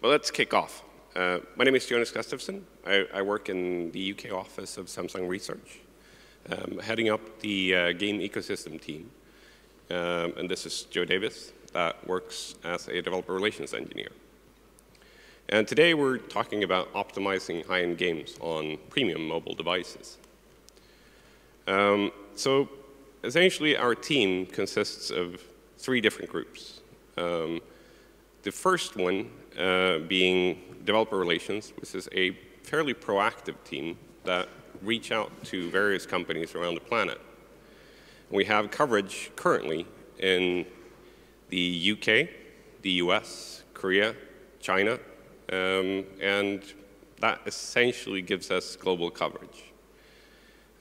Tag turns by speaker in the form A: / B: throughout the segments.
A: Well, let's kick off. My name is Jonas Gustavsson. I work in the UK office of Samsung Research, heading up the game ecosystem team. And this is Joe Davis, that works as a developer relations engineer. And today we're talking about optimizing high-end games on premium mobile devices. So essentially, our team consists of 3 different groups. The first one being developer relations, which is a fairly proactive team that reach out to various companies around the planet. We have coverage currently in the UK, the US, Korea, China, and that essentially gives us global coverage.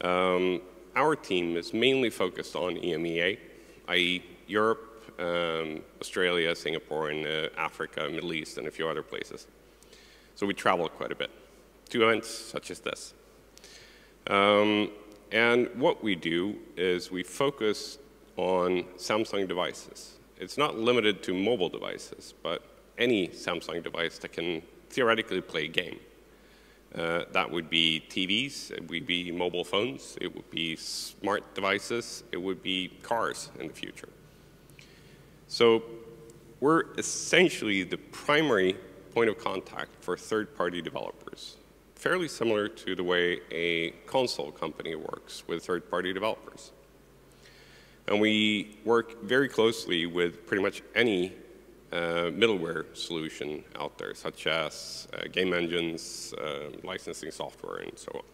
A: Our team is mainly focused on EMEA, i.e. Europe, Australia, Singapore, and Africa, Middle East, and a few other places. So we travel quite a bit to events such as this. And what we do is we focus on Samsung devices. It's not limited to mobile devices, but any Samsung device that can theoretically play a game. That would be TVs, it would be mobile phones, it would be smart devices, it would be cars in the future. So we're essentially the primary point of contact for third-party developers, fairly similar to the way a console company works with third-party developers. And we work very closely with pretty much any middleware solution out there, such as game engines, licensing software, and so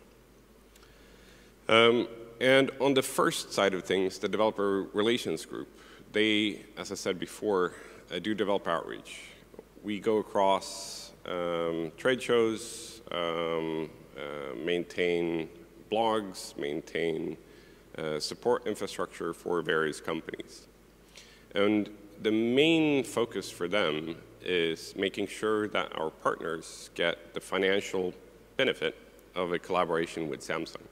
A: on. And on the first side of things, the developer relations group, they, as I said before, do developer outreach. We go across trade shows, maintain blogs, maintain support infrastructure for various companies. And the main focus for them is making sure that our partners get the financial benefit of a collaboration with Samsung.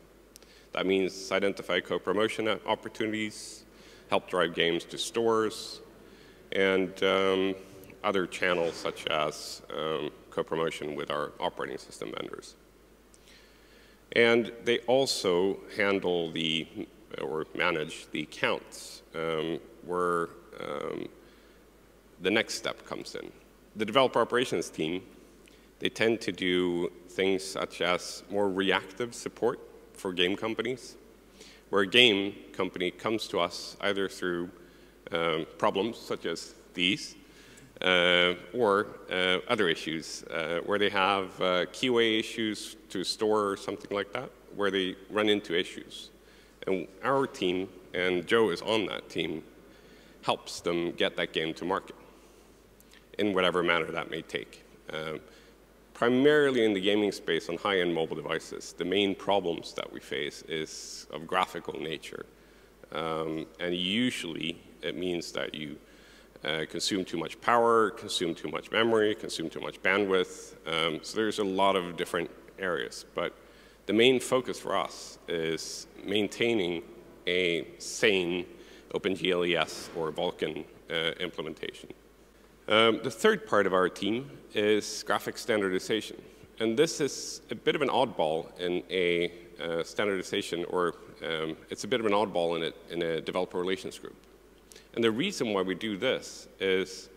A: That means identify co-promotion opportunities, help drive games to stores, and other channels such as co-promotion with our operating system vendors. And they also handle or manage the accounts where the next step comes in. The developer operations team, they tend to do things such as more reactive support for game companies, where a game company comes to us either through problems such as these, or other issues, where they have QA issues to store or something like that, where they run into issues. And our team, and Joe is on that team, helps them get that game to market in whatever manner that may take. Primarily in the gaming space on high-end mobile devices, the main problems that we face is of graphical nature. And usually it means that you consume too much power, consume too much memory, consume too much bandwidth. So there's a lot of different areas. But the main focus for us is maintaining a sane OpenGL ES or Vulcan implementation. The third part of our team is graphic standardization. And this is a bit of an oddball in a standardization, or it's a bit of an oddball in a developer relations group. And the reason why we do this is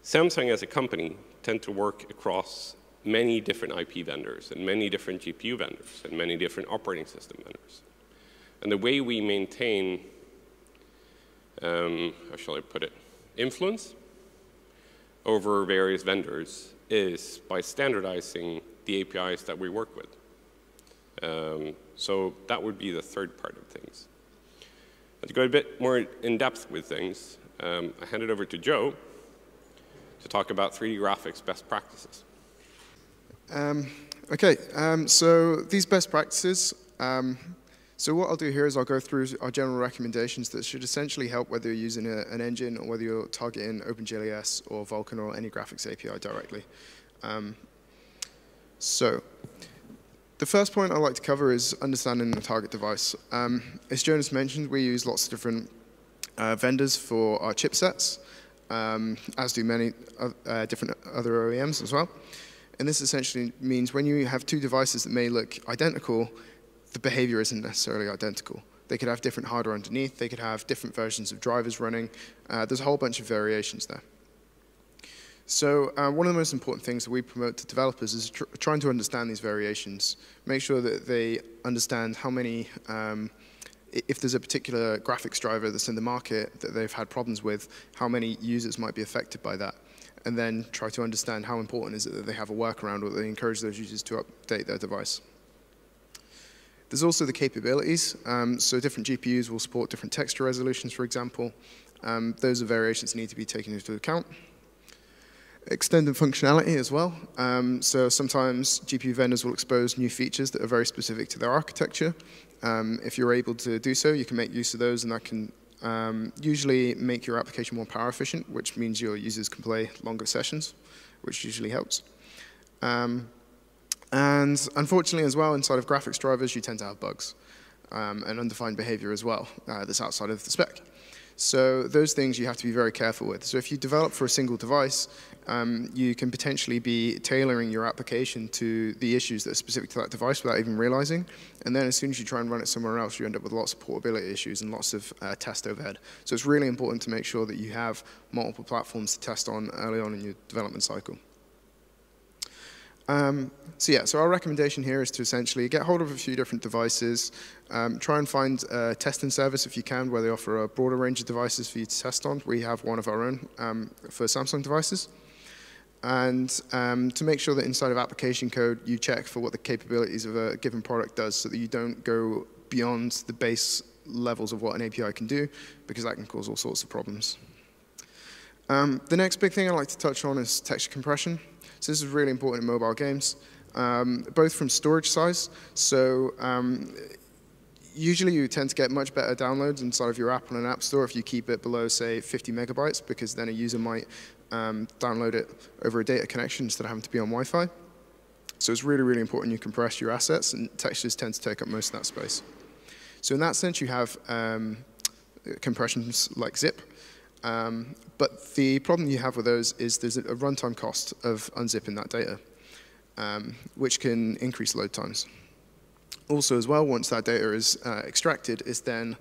A: Samsung as a company tend to work across many different IP vendors and many different GPU vendors and many different operating system vendors. And the way we maintain, how shall I put it, influence over various vendors is by standardizing the APIs that we work with. So that would be the third part of things. And to go a bit more in depth with things, I hand it over to Joe to talk about 3D graphics best practices.
B: So these best practices, so what I'll do here is I'll go through our general recommendations that should essentially help whether you're using an engine or whether you're targeting OpenGL ES or Vulcan or any graphics API directly. So the first point I'd like to cover is understanding the target device. As Jonas mentioned, we use lots of different vendors for our chipsets. as do many different other OEMs as well. And this essentially means when you have two devices that may look identical, the behavior isn't necessarily identical. They could have different hardware underneath. They could have different versions of drivers running. There's a whole bunch of variations there. So one of the most important things that we promote to developers is trying to understand these variations. Make sure that they understand how many, if there's a particular graphics driver that's in the market that they've had problems with, how many users might be affected by that. And then try to understand how important is it that they have a workaround or that they encourage those users to update their device. There's also the capabilities. So different GPUs will support different texture resolutions, for example. Those are variations that need to be taken into account. Extended functionality as well. So sometimes GPU vendors will expose new features that are very specific to their architecture. If you're able to do so, you can make use of those, and that can usually make your application more power efficient, which means your users can play longer sessions, which usually helps. And unfortunately as well, inside of graphics drivers, you tend to have bugs and undefined behavior as well that's outside of the spec. So those things you have to be very careful with. So if you develop for a single device, you can potentially be tailoring your application to the issues that are specific to that device without even realizing. And then as soon as you try and run it somewhere else, you end up with lots of portability issues and lots of test overhead. So it's really important to make sure that you have multiple platforms to test on early on in your development cycle. So our recommendation here is to essentially get hold of a few different devices, try and find a testing service if you can, where they offer a broader range of devices for you to test on. We have one of our own for Samsung devices. And to make sure that inside of application code, you check for what the capabilities of a given product does so that you don't go beyond the base levels of what an API can do, because that can cause all sorts of problems. The next big thing I'd like to touch on is texture compression. So this is really important in mobile games, both from storage size. So usually you tend to get much better downloads inside of your app on an app store if you keep it below, say, 50 megabytes, because then a user might download it over a data connection instead of having to be on Wi-Fi. So it's really, really important you compress your assets, and textures tend to take up most of that space. So in that sense, you have compressions like zip. But the problem you have with those is there's a runtime cost of unzipping that data, which can increase load times. Also as well, once that data is extracted, it's then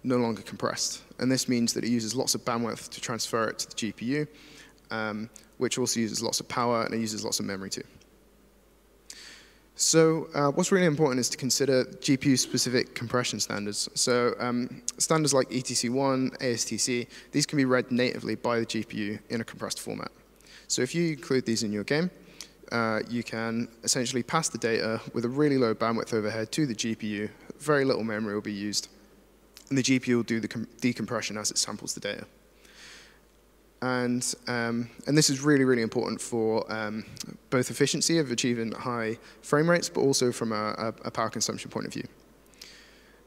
B: no longer compressed. And this means that it uses lots of bandwidth to transfer it to the GPU, which also uses lots of power, and it uses lots of memory too. So what's really important is to consider GPU-specific compression standards. So standards like ETC1, ASTC, these can be read natively by the GPU in a compressed format. So if you include these in your game, you can essentially pass the data with a really low bandwidth overhead to the GPU. Very little memory will be used, and the GPU will do the decompression as it samples the data. And this is really, really important for both efficiency of achieving high frame rates, but also from a power consumption point of view.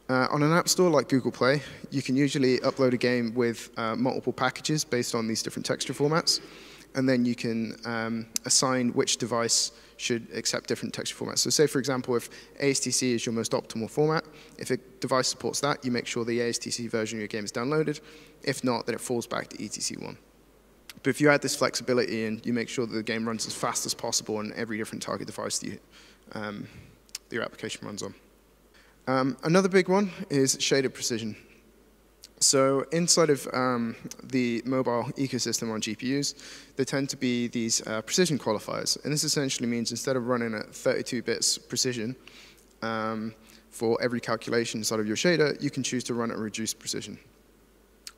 B: On an app store like Google Play, you can usually upload a game with multiple packages based on these different texture formats, and then you can assign which device should accept different texture formats. So say, for example, if ASTC is your most optimal format, if a device supports that, you make sure the ASTC version of your game is downloaded. If not, then it falls back to ETC1. But if you add this flexibility and you make sure that the game runs as fast as possible on every different target device that your application runs on. Another big one is shaded precision. So inside of the mobile ecosystem on GPUs, there tend to be these precision qualifiers. And this essentially means instead of running at 32 bits precision for every calculation inside of your shader, you can choose to run at reduced precision.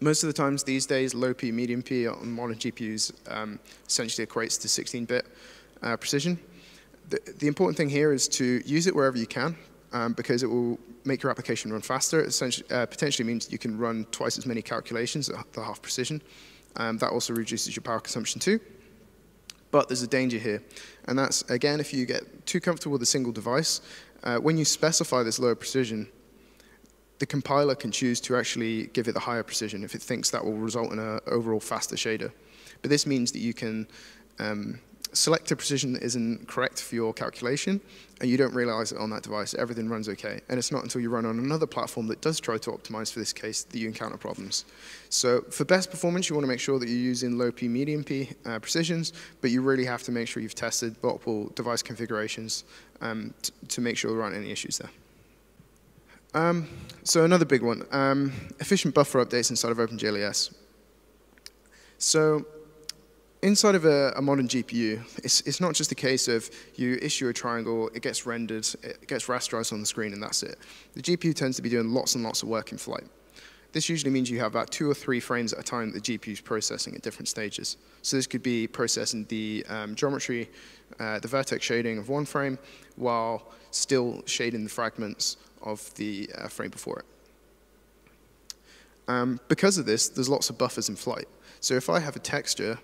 B: Most of the times these days, low P, medium P on modern GPUs essentially equates to 16-bit precision. The important thing here is to use it wherever you can, because it will make your application run faster. It essentially, potentially means you can run twice as many calculations at the half precision. That also reduces your power consumption too. But there's a danger here, and that's, again, if you get too comfortable with a single device, when you specify this lower precision, the compiler can choose to actually give it the higher precision if it thinks that will result in an overall faster shader. But this means that you can selector precision isn't correct for your calculation, and you don't realize it on that device, everything runs okay. And it's not until you run on another platform that does try to optimize for this case that you encounter problems. So for best performance, you want to make sure that you're using low P, medium P precisions, but you really have to make sure you've tested multiple device configurations to make sure there aren't any issues there. So another big one, efficient buffer updates inside of OpenGL ES. So inside of a modern GPU, it's not just a case of you issue a triangle, it gets rendered, it gets rasterized on the screen, and that's it. The GPU tends to be doing lots and lots of work in flight. This usually means you have about 2 or 3 frames at a time that the GPU is processing at different stages. So this could be processing the geometry, the vertex shading of one frame, while still shading the fragments of the frame before it. Because of this, there's lots of buffers in flight. So if I have a texture,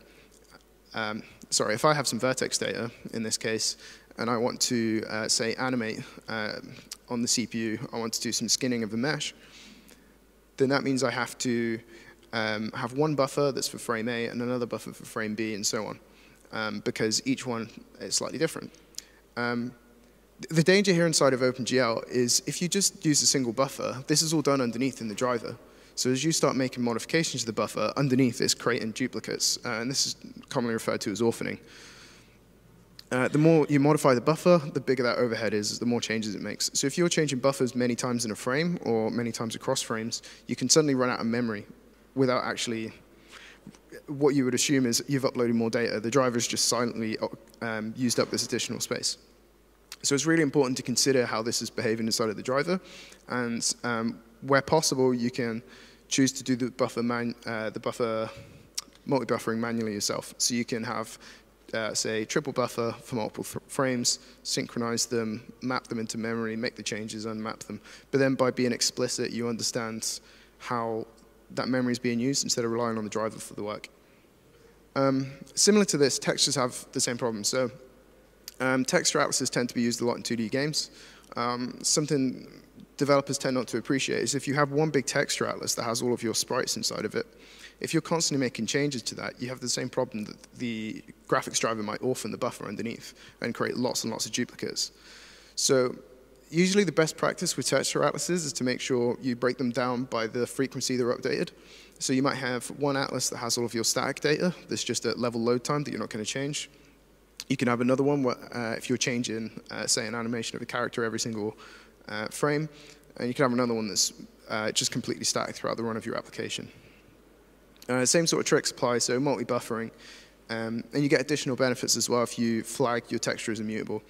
B: if I have some vertex data in this case, and I want to, say, animate on the CPU, I want to do some skinning of the mesh, then that means I have to have one buffer that's for frame A and another buffer for frame B and so on, because each one is slightly different. The danger here inside of OpenGL is if you just use a single buffer, this is all done underneath in the driver. So as you start making modifications to the buffer, underneath it's creating duplicates, and this is commonly referred to as orphaning. The more you modify the buffer, the bigger that overhead is, the more changes it makes. So if you're changing buffers many times in a frame or many times across frames, you can suddenly run out of memory without actually, what you would assume is you've uploaded more data. The driver's just silently used up this additional space. So it's really important to consider how this is behaving inside of the driver, and where possible, you can choose to do the buffer multi-buffering manually yourself. So you can have, say, triple buffer for multiple frames, synchronize them, map them into memory, make the changes, unmap them. But then by being explicit, you understand how that memory is being used instead of relying on the driver for the work. Similar to this, textures have the same problem. So texture atlases tend to be used a lot in 2D games. Something developers tend not to appreciate is if you have one big texture atlas that has all of your sprites inside of it, if you're constantly making changes to that, you have the same problem that the graphics driver might orphan the buffer underneath and create lots and lots of duplicates. So usually the best practice with texture atlases is to make sure you break them down by the frequency they're updated. So you might have one atlas that has all of your static data that's just at level load time that you're not going to change. You can have another one where if you're changing, say, an animation of a character every single frame, and you can have another one that's just completely static throughout the run of your application. Same sort of tricks apply, so multi-buffering, and you get additional benefits as well if you flag your texture as immutable.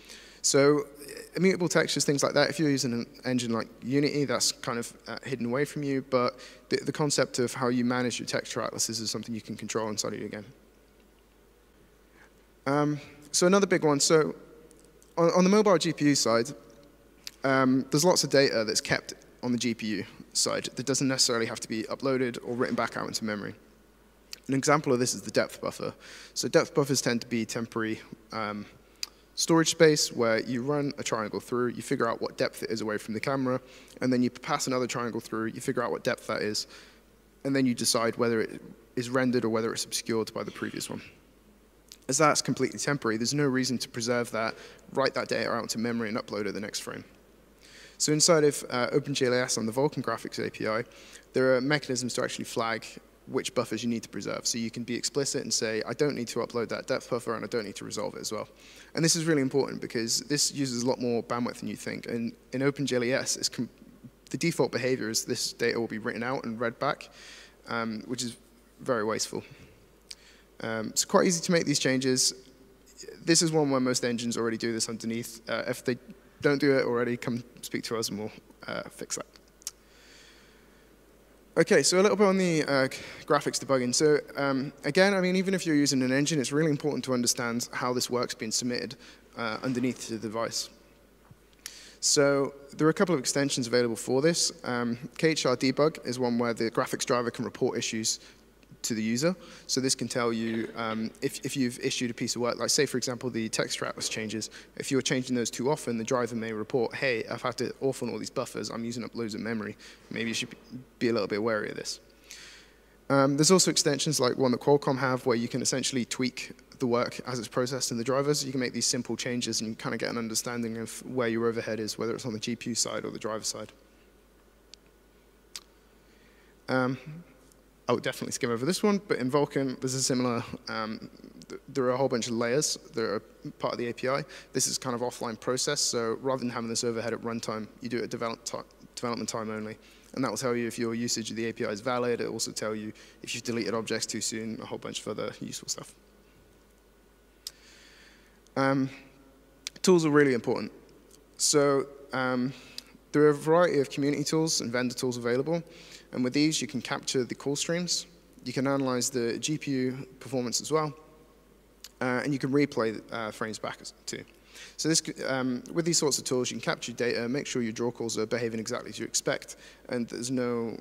B: So immutable textures, things like that, if you're using an engine like Unity, that's kind of hidden away from you, but the concept of how you manage your texture atlases is something you can control inside of your game. So another big one, so on the mobile GPU side, there's lots of data that's kept on the GPU side that doesn't necessarily have to be uploaded or written back out into memory. An example of this is the depth buffer. So depth buffers tend to be temporary storage space where you run a triangle through, you figure out what depth it is away from the camera, and then you pass another triangle through, you figure out what depth that is, and then you decide whether it is rendered or whether it's obscured by the previous one. As that's completely temporary, there's no reason to preserve that, write that data out to memory, and upload it the next frame. So inside of OpenGL ES on the Vulcan graphics API, there are mechanisms to actually flag which buffers you need to preserve. So you can be explicit and say, I don't need to upload that depth buffer, and I don't need to resolve it as well. And this is really important because this uses a lot more bandwidth than you think. And in OpenGL ES, the default behavior is this data will be written out and read back, which is very wasteful. It's quite easy to make these changes. This is one where most engines already do this underneath. If they don't do it already, come speak to us and we'll fix that. Okay, so a little bit on the graphics debugging. So again, I mean, even if you're using an engine, it's really important to understand how this work's being submitted underneath the device. So there are a couple of extensions available for this. KHR debug is one where the graphics driver can report issues to the user. So this can tell you if you've issued a piece of work, like say, for example, the texture atlas changes. If you're changing those too often, the driver may report, hey, I've had to orphan all these buffers. I'm using up loads of memory. Maybe you should be a little bit wary of this. There's also extensions like one that Qualcomm have where you can essentially tweak the work as it's processed in the drivers. You can make these simple changes and you kind of get an understanding of where your overhead is, whether it's on the GPU side or the driver side. I would definitely skim over this one, but in Vulcan, there's a similar, there are a whole bunch of layers that are part of the API. This is kind of offline process, so rather than having this overhead at runtime, you do it at development time only. And that will tell you if your usage of the API is valid. It will also tell you if you've deleted objects too soon, a whole bunch of other useful stuff. Tools are really important. So there are a variety of community tools and vendor tools available. And with these, you can capture the call streams. You can analyze the GPU performance as well. And you can replay frames back too. So this, with these sorts of tools, you can capture data, make sure your draw calls are behaving exactly as you expect, and there's no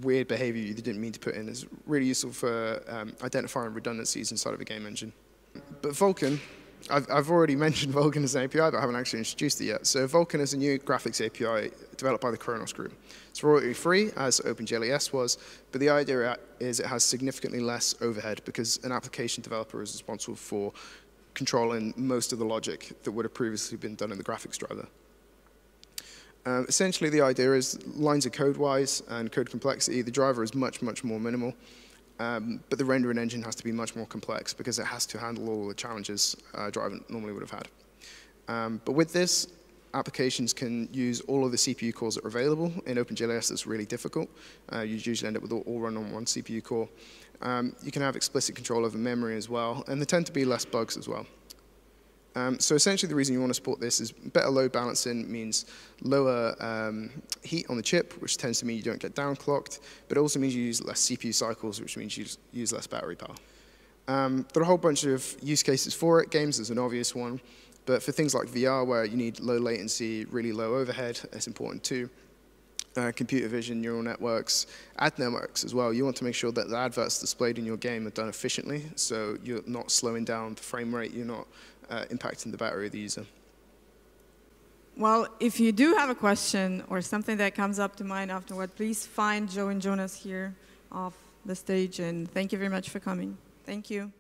B: weird behavior you didn't mean to put in. It's really useful for identifying redundancies inside of a game engine. But Vulcan, I've already mentioned Vulcan as an API, but I haven't actually introduced it yet. So Vulcan is a new graphics API developed by the Kronos group. It's royalty-free, as OpenGL ES was, but the idea is it has significantly less overhead because an application developer is responsible for controlling most of the logic that would have previously been done in the graphics driver. Essentially, the idea is lines of code-wise and code complexity, the driver is much, much more minimal. But the rendering engine has to be much more complex because it has to handle all the challenges a driver normally would have had. But with this, applications can use all of the CPU cores that are available. In OpenGL ES, that's really difficult. You usually end up with all run on one CPU core. You can have explicit control over memory as well, and there tend to be less bugs as well. So essentially, the reason you want to support this is better load balancing means lower heat on the chip, which tends to mean you don't get downclocked, but it also means you use less CPU cycles, which means you use less battery power. There are a whole bunch of use cases for it. Games is an obvious one, but for things like VR, where you need low latency, really low overhead, it's important too. Computer vision, neural networks, ad networks as well. You want to make sure that the adverts displayed in your game are done efficiently, so you're not slowing down the frame rate, you're not impacting the battery of the user.
C: Well, if you do have a question or something that comes up to mind afterward, please find Joe and Jonas here off the stage, and thank you very much for coming. Thank you.